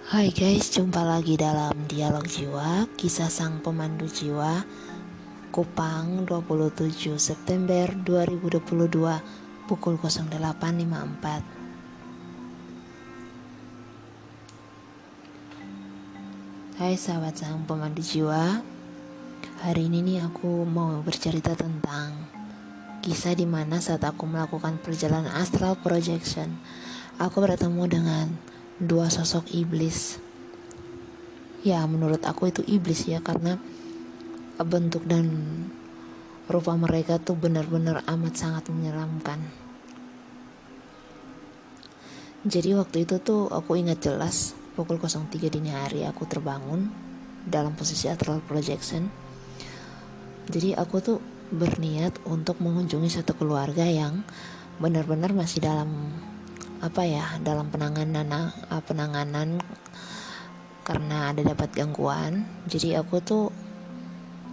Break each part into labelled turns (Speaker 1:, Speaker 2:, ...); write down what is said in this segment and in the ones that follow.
Speaker 1: Hai guys, jumpa lagi dalam Dialog Jiwa, kisah sang pemandu jiwa, Kupang 27 September 2022, pukul 08.54. Hai sahabat sang pemandu jiwa, hari ini nih aku mau bercerita tentang kisah dimana saat aku melakukan perjalanan astral projection, aku bertemu dengan dua sosok iblis. Ya, menurut aku itu iblis ya, karena bentuk dan rupa mereka tuh benar-benar amat sangat menyeramkan. Jadi waktu itu tuh aku ingat jelas pukul 03 dini hari aku terbangun dalam posisi astral projection. Jadi aku tuh berniat untuk mengunjungi satu keluarga yang benar-benar masih dalam dalam penanganan karena ada dapat gangguan. Jadi aku tuh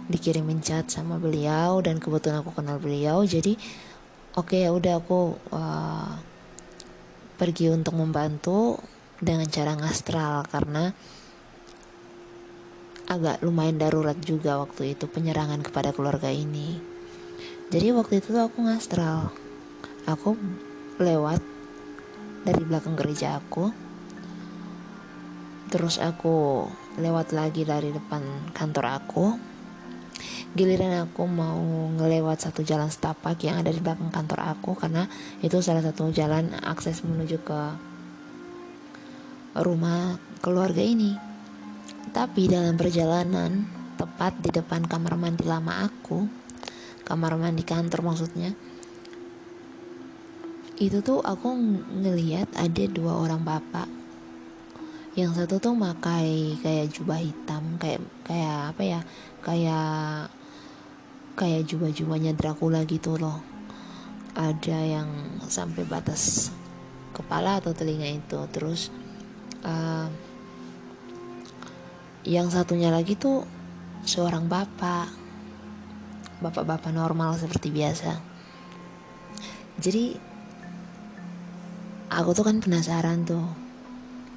Speaker 1: dikirimin chat sama beliau dan kebetulan aku kenal beliau. Jadi oke, ya udah aku pergi untuk membantu dengan cara ngastral karena agak lumayan darurat juga waktu itu penyerangan kepada keluarga ini. Jadi waktu itu tuh aku ngastral. Aku lewat dari belakang gereja aku. Terus aku lewat lagi dari depan kantor aku. Giliran aku mau ngelewat satu jalan setapak yang ada di belakang kantor aku, karena itu salah satu jalan akses menuju ke rumah keluarga ini. Tapi dalam perjalanan, tepat di depan kamar mandi lama aku, kamar mandi kantor maksudnya, itu tuh aku ngelihat ada dua orang bapak. Yang satu tuh pakai kayak jubah hitam, kayak jubah-jubahnya Dracula gitu loh. Ada yang sampai batas kepala atau telinga itu. Terus yang satunya lagi tuh seorang bapak normal seperti biasa. Jadi aku tuh kan penasaran tuh.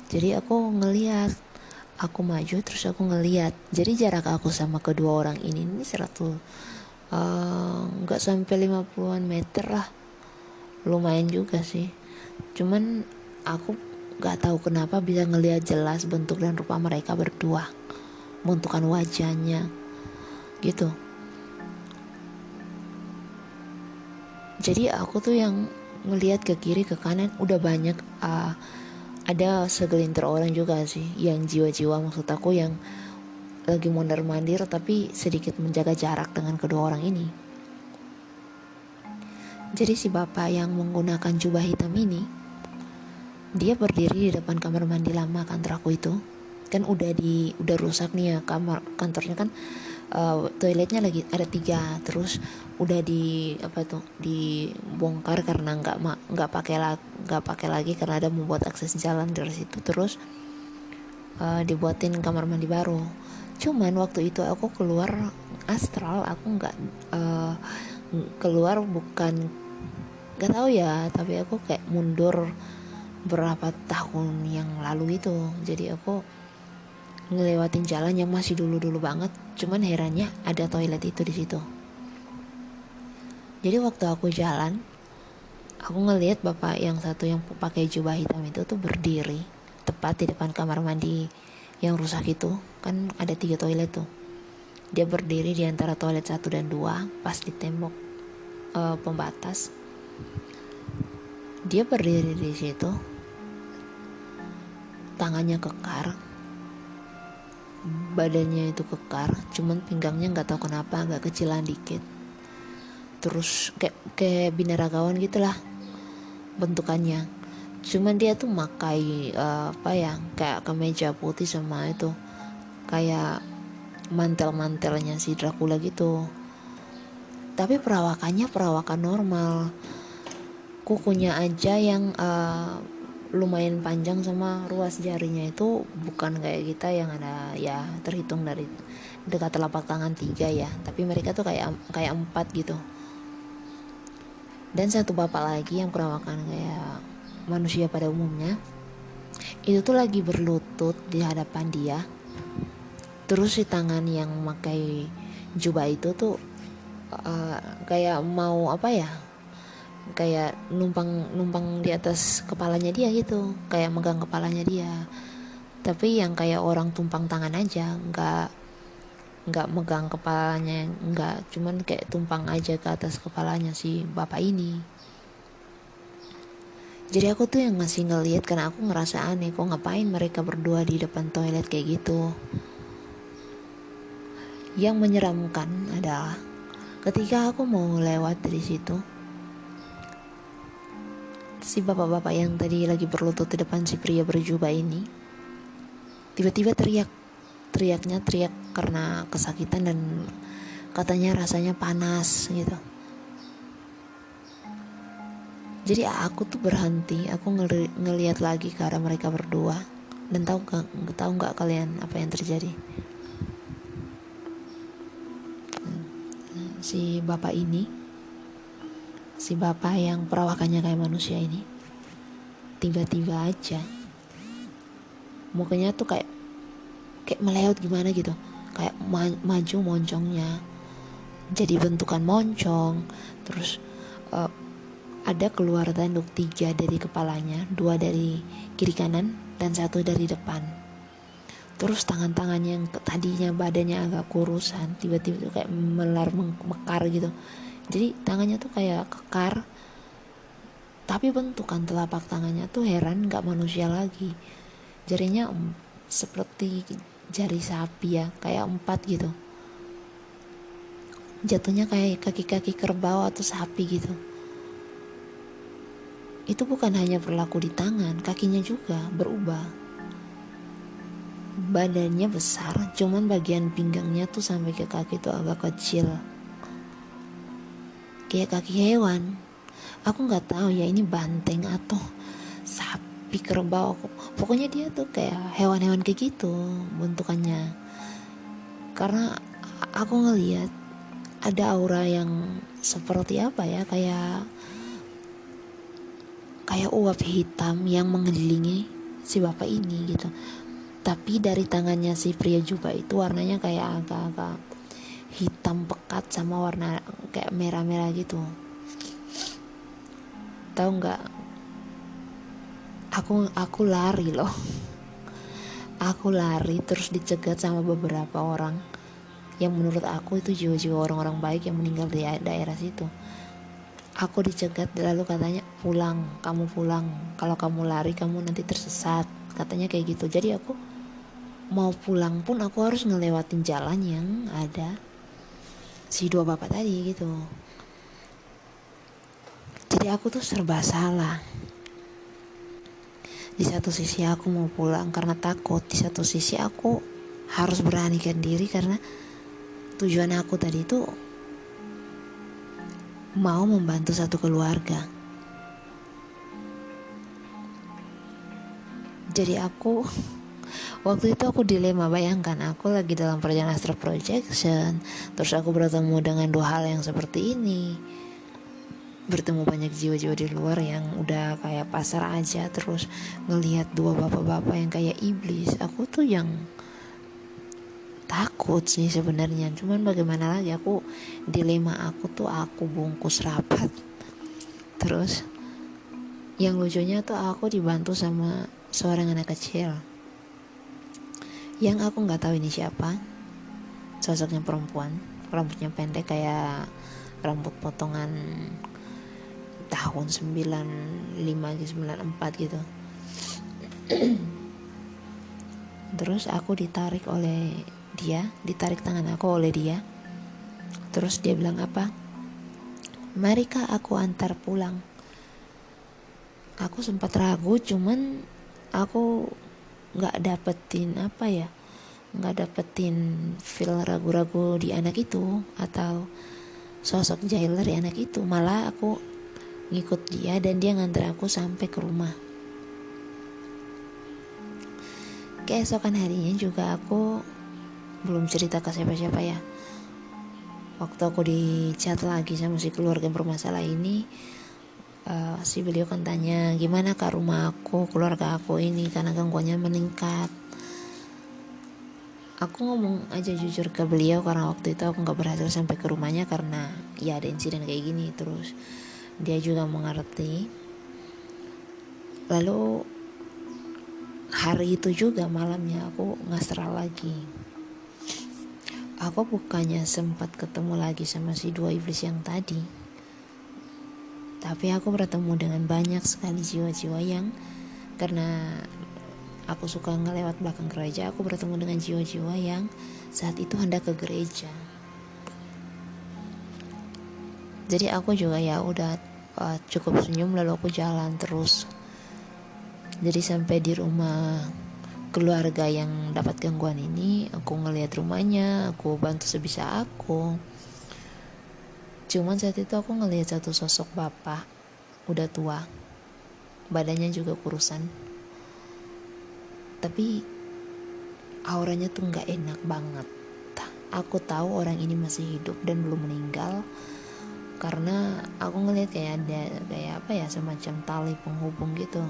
Speaker 1: Jadi aku ngeliat, aku maju terus aku ngeliat. Jadi jarak aku sama kedua orang ini 100 nggak sampai 50-an meter lah, lumayan juga sih. Cuman aku nggak tahu kenapa bisa ngeliat jelas bentuk dan rupa mereka berdua, bentukan wajahnya gitu. Jadi aku tuh yang ngeliat ke kiri ke kanan udah banyak ada segelintir orang juga sih, yang jiwa-jiwa maksud aku, yang lagi mondar-mandir tapi sedikit menjaga jarak dengan kedua orang ini. Jadi si bapak yang menggunakan jubah hitam ini, dia berdiri di depan kamar mandi lama kantor aku itu. Kan udah rusak nih ya, kamar kantornya kan toiletnya lagi ada 3, terus udah dibongkar karena nggak pakai lagi karena ada membuat akses jalan dari situ. Terus dibuatin kamar mandi baru. Cuman waktu itu aku keluar astral, aku nggak keluar, bukan nggak tahu ya, tapi aku kayak mundur berapa tahun yang lalu itu. Jadi aku ngelewatin jalan yang masih dulu banget. Cuman herannya ada toilet itu di situ. Jadi waktu aku jalan, aku ngelihat bapak yang satu yang pakai jubah hitam itu tuh berdiri tepat di depan kamar mandi yang rusak itu. Kan ada 3 toilet tuh. Dia berdiri di antara toilet 1 dan 2, pas di tembok pembatas. Dia berdiri di situ, tangannya kekar, badannya itu kekar, cuman pinggangnya nggak tahu kenapa agak kecilan dikit. Terus kayak binaragawan gitulah bentukannya. Cuman dia tuh pakai kayak kemeja putih sama itu kayak mantel-mantelnya si Dracula gitu. Tapi perawakan normal. Kukunya aja yang lumayan panjang sama ruas jarinya itu bukan kayak kita yang ada ya terhitung dari dekat telapak tangan 3 ya, tapi mereka tuh kayak 4 gitu. Dan satu bapak lagi yang perawakan kayak manusia pada umumnya, itu tuh lagi berlutut di hadapan dia. Terus si tangan yang memakai jubah itu tuh kayak mau apa ya, kayak numpang di atas kepalanya dia gitu, kayak megang kepalanya dia, tapi yang kayak orang tumpang tangan aja, nggak megang kepalanya, nggak, cuman kayak tumpang aja ke atas kepalanya si bapak ini. Jadi aku tuh yang masih ngeliat, karena aku ngerasa aneh, kok ngapain mereka berdua di depan toilet kayak gitu. Yang menyeramkan adalah ketika aku mau lewat dari situ, si bapak-bapak yang tadi lagi berlutut di depan si pria berjubah ini tiba-tiba teriaknya teriak karena kesakitan dan katanya rasanya panas gitu. Jadi aku tuh berhenti, aku ngelihat lagi ke arah mereka berdua, dan tahu nggak kalian apa yang terjadi? Si bapak ini, si bapak yang perawakannya kayak manusia ini, tiba-tiba aja mukanya tuh kayak meleot gimana gitu, kayak maju moncongnya jadi bentukan moncong. Terus ada keluar tanduk 3 dari kepalanya, 2 dari kiri kanan dan 1 dari depan. Terus tangan-tangannya yang tadinya badannya agak kurusan tiba-tiba tuh kayak mekar gitu. Jadi tangannya tuh kayak kekar, tapi bentukan telapak tangannya tuh heran, gak manusia lagi. Jarinya seperti jari sapi ya, kayak 4 gitu. Jatuhnya kayak kaki-kaki kerbau atau sapi gitu. Itu bukan hanya berlaku di tangan, kakinya juga berubah. Badannya besar, cuman bagian pinggangnya tuh sampai ke kaki tuh agak kecil, kayak kaki hewan. Aku nggak tahu ya ini banteng atau sapi, kerbau. Pokoknya dia tuh kayak hewan-hewan kayak gitu bentukannya. Karena aku ngelihat ada aura yang seperti apa ya, kayak uap hitam yang mengelilingi si bapak ini gitu. Tapi dari tangannya si pria jubah itu warnanya kayak agak-agak hitam pekat sama warna kayak merah-merah gitu. Tahu nggak? Aku lari loh. Aku lari terus dicegat sama beberapa orang yang menurut aku itu jiwa-jiwa orang-orang baik yang meninggal di daerah situ. Aku dicegat, lalu katanya pulang, kamu pulang, kalau kamu lari kamu nanti tersesat, katanya kayak gitu. Jadi aku mau pulang pun aku harus ngelewatin jalan yang ada si 2 bapak tadi gitu. Jadi aku tuh serba salah. Di satu sisi aku mau pulang karena takut, di satu sisi aku harus beranikan diri karena tujuan aku tadi itu mau membantu satu keluarga. Jadi aku waktu itu aku dilema, bayangkan aku lagi dalam perjalanan astral projection, terus aku bertemu dengan 2 hal yang seperti ini, bertemu banyak jiwa-jiwa di luar yang udah kayak pasar aja, terus ngelihat 2 bapak-bapak yang kayak iblis. Aku tuh yang takut sih sebenarnya, cuman bagaimana lagi, aku dilema aku tuh aku bungkus rapat. Terus yang lucunya tuh aku dibantu sama seorang anak kecil yang aku nggak tahu ini siapa. Sosoknya perempuan, rambutnya pendek kayak rambut potongan tahun 95-94 gitu. Terus aku ditarik tangan aku oleh dia. Terus dia bilang apa? Mari kak, aku antar pulang. Aku sempat ragu, cuman aku nggak dapetin feel ragu-ragu di anak itu atau sosok jailer di anak itu. Malah aku ngikut dia dan dia nganter aku sampai ke rumah. Keesokan harinya juga aku belum cerita ke siapa-siapa ya. Waktu aku di chat lagi sama si keluarga bermasalah ini, si beliau kan tanya gimana kak rumah aku, keluarga aku ini karena gangguannya meningkat. Aku ngomong aja jujur ke beliau karena waktu itu aku nggak berhasil sampai ke rumahnya karena ya ada insiden kayak gini. Terus dia juga mengerti. Lalu hari itu juga malamnya aku ngasral lagi. Aku bukannya sempat ketemu lagi sama si dua iblis yang tadi, tapi aku bertemu dengan banyak sekali jiwa-jiwa yang, karena aku suka ngelewat belakang gereja, aku bertemu dengan jiwa-jiwa yang saat itu hendak ke gereja. Jadi aku juga ya udah cukup senyum, lalu aku jalan terus. Jadi sampai di rumah keluarga yang dapat gangguan ini, aku ngelihat rumahnya, aku bantu sebisa aku. Cuman saat itu aku ngelihat satu sosok bapak udah tua, badannya juga kurusan, tapi auranya tuh nggak enak banget. Aku tahu orang ini masih hidup dan belum meninggal karena aku ngelihat kayak ada semacam tali penghubung gitu,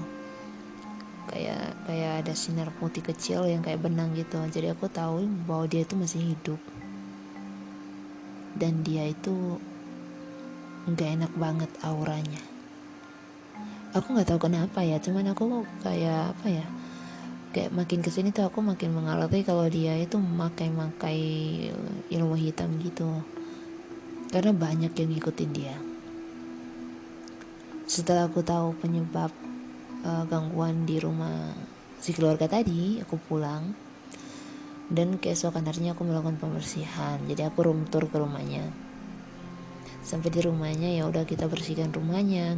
Speaker 1: kayak ada sinar putih kecil yang kayak benang gitu. Jadi aku tahu bahwa dia itu masih hidup dan dia itu nggak enak banget auranya. Aku nggak tahu kenapa ya, cuman aku kayak kayak makin kesini tuh aku makin mengerti kalau dia itu memakai ilmu hitam gitu, karena banyak yang ngikutin dia. Setelah aku tahu penyebab gangguan di rumah si keluarga tadi, aku pulang dan keesokan harinya aku melakukan pembersihan. Jadi aku room tour ke rumahnya. Sampai di rumahnya ya udah kita bersihkan rumahnya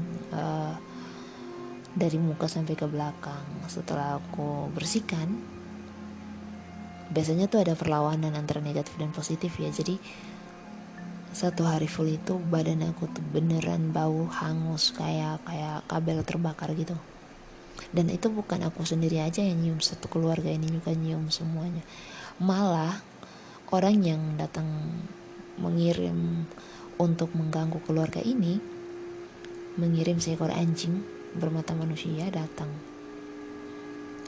Speaker 1: dari muka sampai ke belakang. Setelah aku bersihkan, biasanya tuh ada perlawanan antara negatif dan positif ya. Jadi satu hari full itu badan aku tuh beneran bau hangus, kayak kabel terbakar gitu. Dan itu bukan aku sendiri aja yang nyium, satu keluarga ini juga nyium semuanya. Malah orang yang datang mengirim untuk mengganggu keluarga ini, mengirim seekor anjing bermata manusia datang.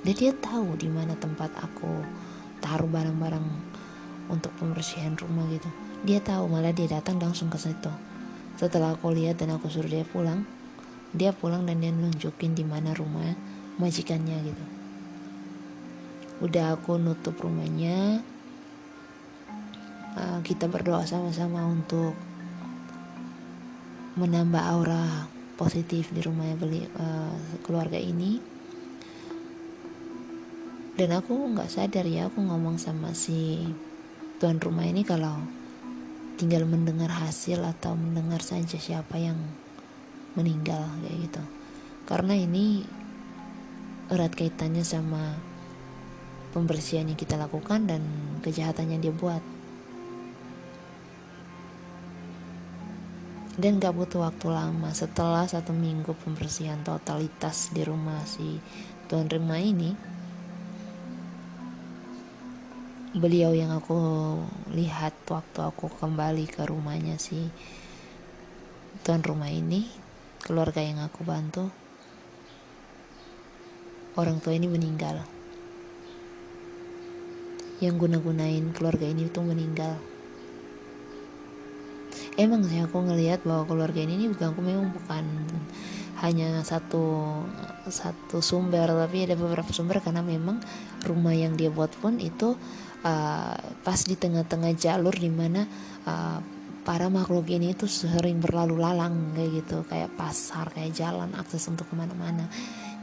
Speaker 1: Dan dia tahu di mana tempat aku taruh barang-barang untuk pembersihan rumah gitu. Dia tahu, malah dia datang langsung ke situ. Setelah aku lihat dan aku suruh dia pulang dan dia nunjukin di mana rumah majikannya gitu. Udah aku nutup rumahnya, kita berdoa sama-sama untuk menambah aura positif di rumahnya keluarga ini. Dan aku nggak sadar ya, aku ngomong sama si tuan rumah ini kalau tinggal mendengar hasil atau mendengar saja siapa yang meninggal kayak gitu, karena ini erat kaitannya sama pembersihan yang kita lakukan dan kejahatan yang dia buat. Dan gak butuh waktu lama, setelah 1 minggu pembersihan totalitas di rumah si tuan rumah ini, beliau yang aku lihat waktu aku kembali ke rumahnya si tuan rumah ini, keluarga yang aku bantu, orang tua ini meninggal. Yang guna-gunain keluarga ini tuh meninggal. Emang sih aku ngelihat bahwa keluarga ini diganggu memang bukan hanya satu sumber, tapi ada beberapa sumber, karena memang rumah yang dia buat pun itu pas di tengah-tengah jalur dimana para makhluk ini itu sering berlalu lalang kayak gitu, kayak pasar, kayak jalan akses untuk kemana-mana.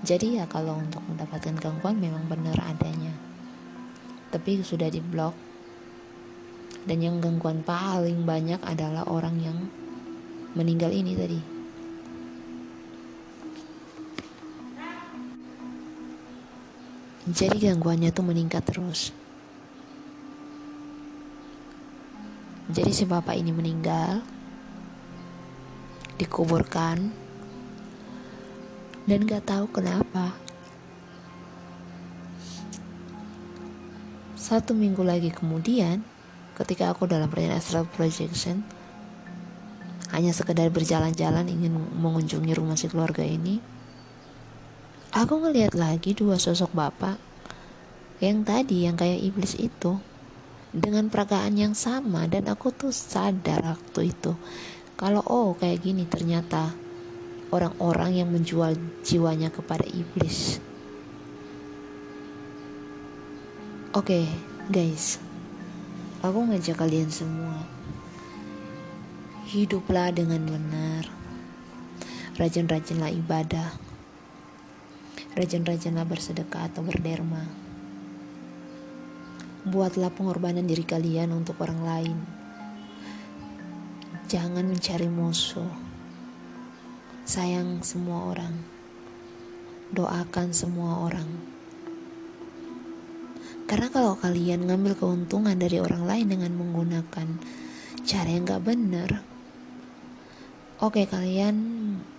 Speaker 1: Jadi ya kalau untuk mendapatkan gangguan memang benar adanya, tapi sudah diblok. Dan yang gangguan paling banyak adalah orang yang meninggal ini tadi. Jadi gangguannya tuh meningkat terus. Jadi si bapak ini meninggal, dikuburkan, dan gak tahu kenapa 1 minggu lagi kemudian, ketika aku dalam perjalanan astral projection, hanya sekedar berjalan-jalan ingin mengunjungi rumah si keluarga ini, aku ngelihat lagi dua sosok bapak yang tadi yang kayak iblis itu dengan peragaan yang sama, dan aku tuh sadar waktu itu kalau kayak gini ternyata orang-orang yang menjual jiwanya kepada iblis. Oke, guys, aku ngajak kalian semua, hiduplah dengan benar, rajin-rajinlah ibadah, rajin-rajinlah bersedekah atau berderma. Buatlah pengorbanan diri kalian untuk orang lain. Jangan mencari musuh. Sayang semua orang. Doakan semua orang. Karena kalau kalian ngambil keuntungan dari orang lain dengan menggunakan cara yang gak benar, oke, kalian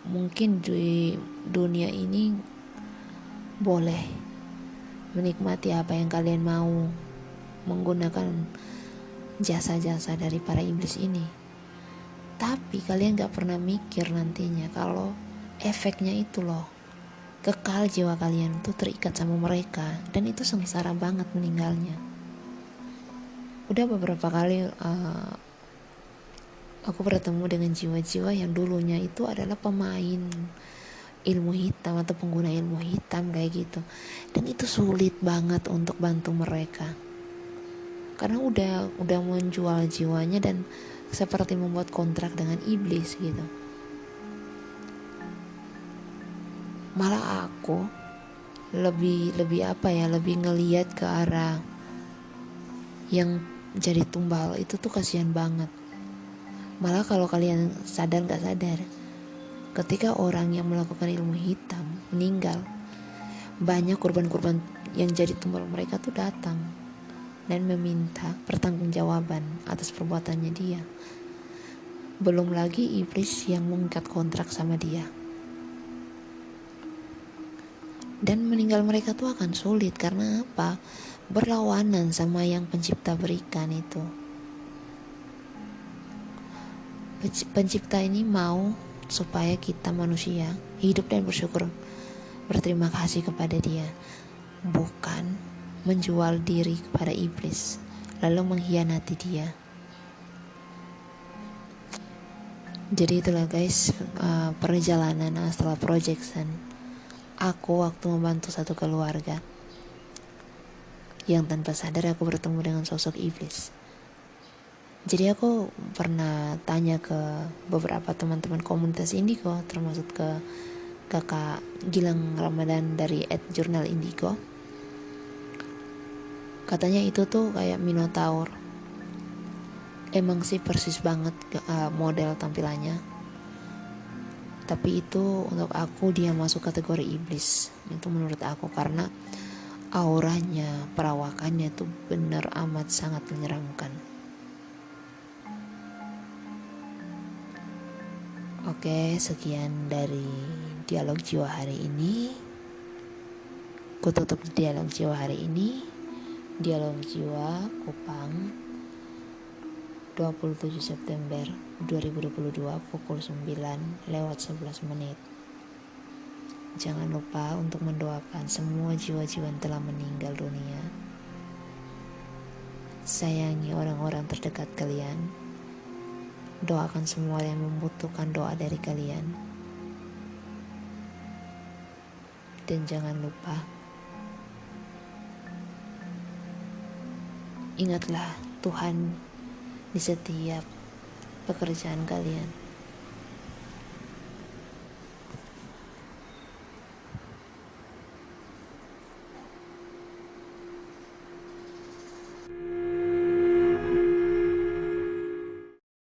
Speaker 1: mungkin di dunia ini boleh menikmati apa yang kalian mau, menggunakan jasa-jasa dari para iblis ini. Tapi kalian gak pernah mikir nantinya kalau efeknya itu loh, kekal jiwa kalian tuh terikat sama mereka, dan itu sengsara banget meninggalnya. Udah beberapa kali aku bertemu dengan jiwa-jiwa yang dulunya itu adalah pemain ilmu hitam atau pengguna ilmu hitam kayak gitu, dan itu sulit banget untuk bantu mereka karena udah menjual jiwanya dan seperti membuat kontrak dengan iblis gitu. Malah aku lebih ngelihat ke arah yang jadi tumbal itu tuh kasihan banget. Malah kalau kalian sadar gak sadar, ketika orang yang melakukan ilmu hitam meninggal, banyak korban-korban yang jadi tumbal mereka tuh datang dan meminta pertanggungjawaban atas perbuatannya dia. Belum lagi iblis yang mengikat kontrak sama dia. Dan meninggal mereka tuh akan sulit karena apa? Berlawanan sama yang pencipta berikan itu. Pencipta ini mau supaya kita manusia hidup dan bersyukur, berterima kasih kepada dia, bukan menjual diri kepada iblis lalu mengkhianati dia. Jadi itulah guys, perjalanan astral projection aku waktu membantu satu keluarga yang tanpa sadar aku bertemu dengan sosok iblis. Jadi aku pernah tanya ke beberapa teman-teman komunitas Indigo, termasuk ke kakak Gilang Ramadan dari @jurnal Indigo. Katanya itu tuh kayak Minotaur. Emang sih persis banget model tampilannya. Tapi itu untuk aku dia masuk kategori iblis. Itu menurut aku karena auranya, perawakannya tuh bener amat sangat menyeramkan. Oke, sekian dari dialog jiwa hari ini. Ku tutup dialog jiwa hari ini. Dialog jiwa Kupang 27 September 2022 pukul 9:11. Jangan lupa untuk mendoakan semua jiwa-jiwa yang telah meninggal dunia. Sayangi orang-orang terdekat kalian. Doakan semua yang membutuhkan doa dari kalian. Dan jangan lupa, ingatlah Tuhan di setiap pekerjaan kalian.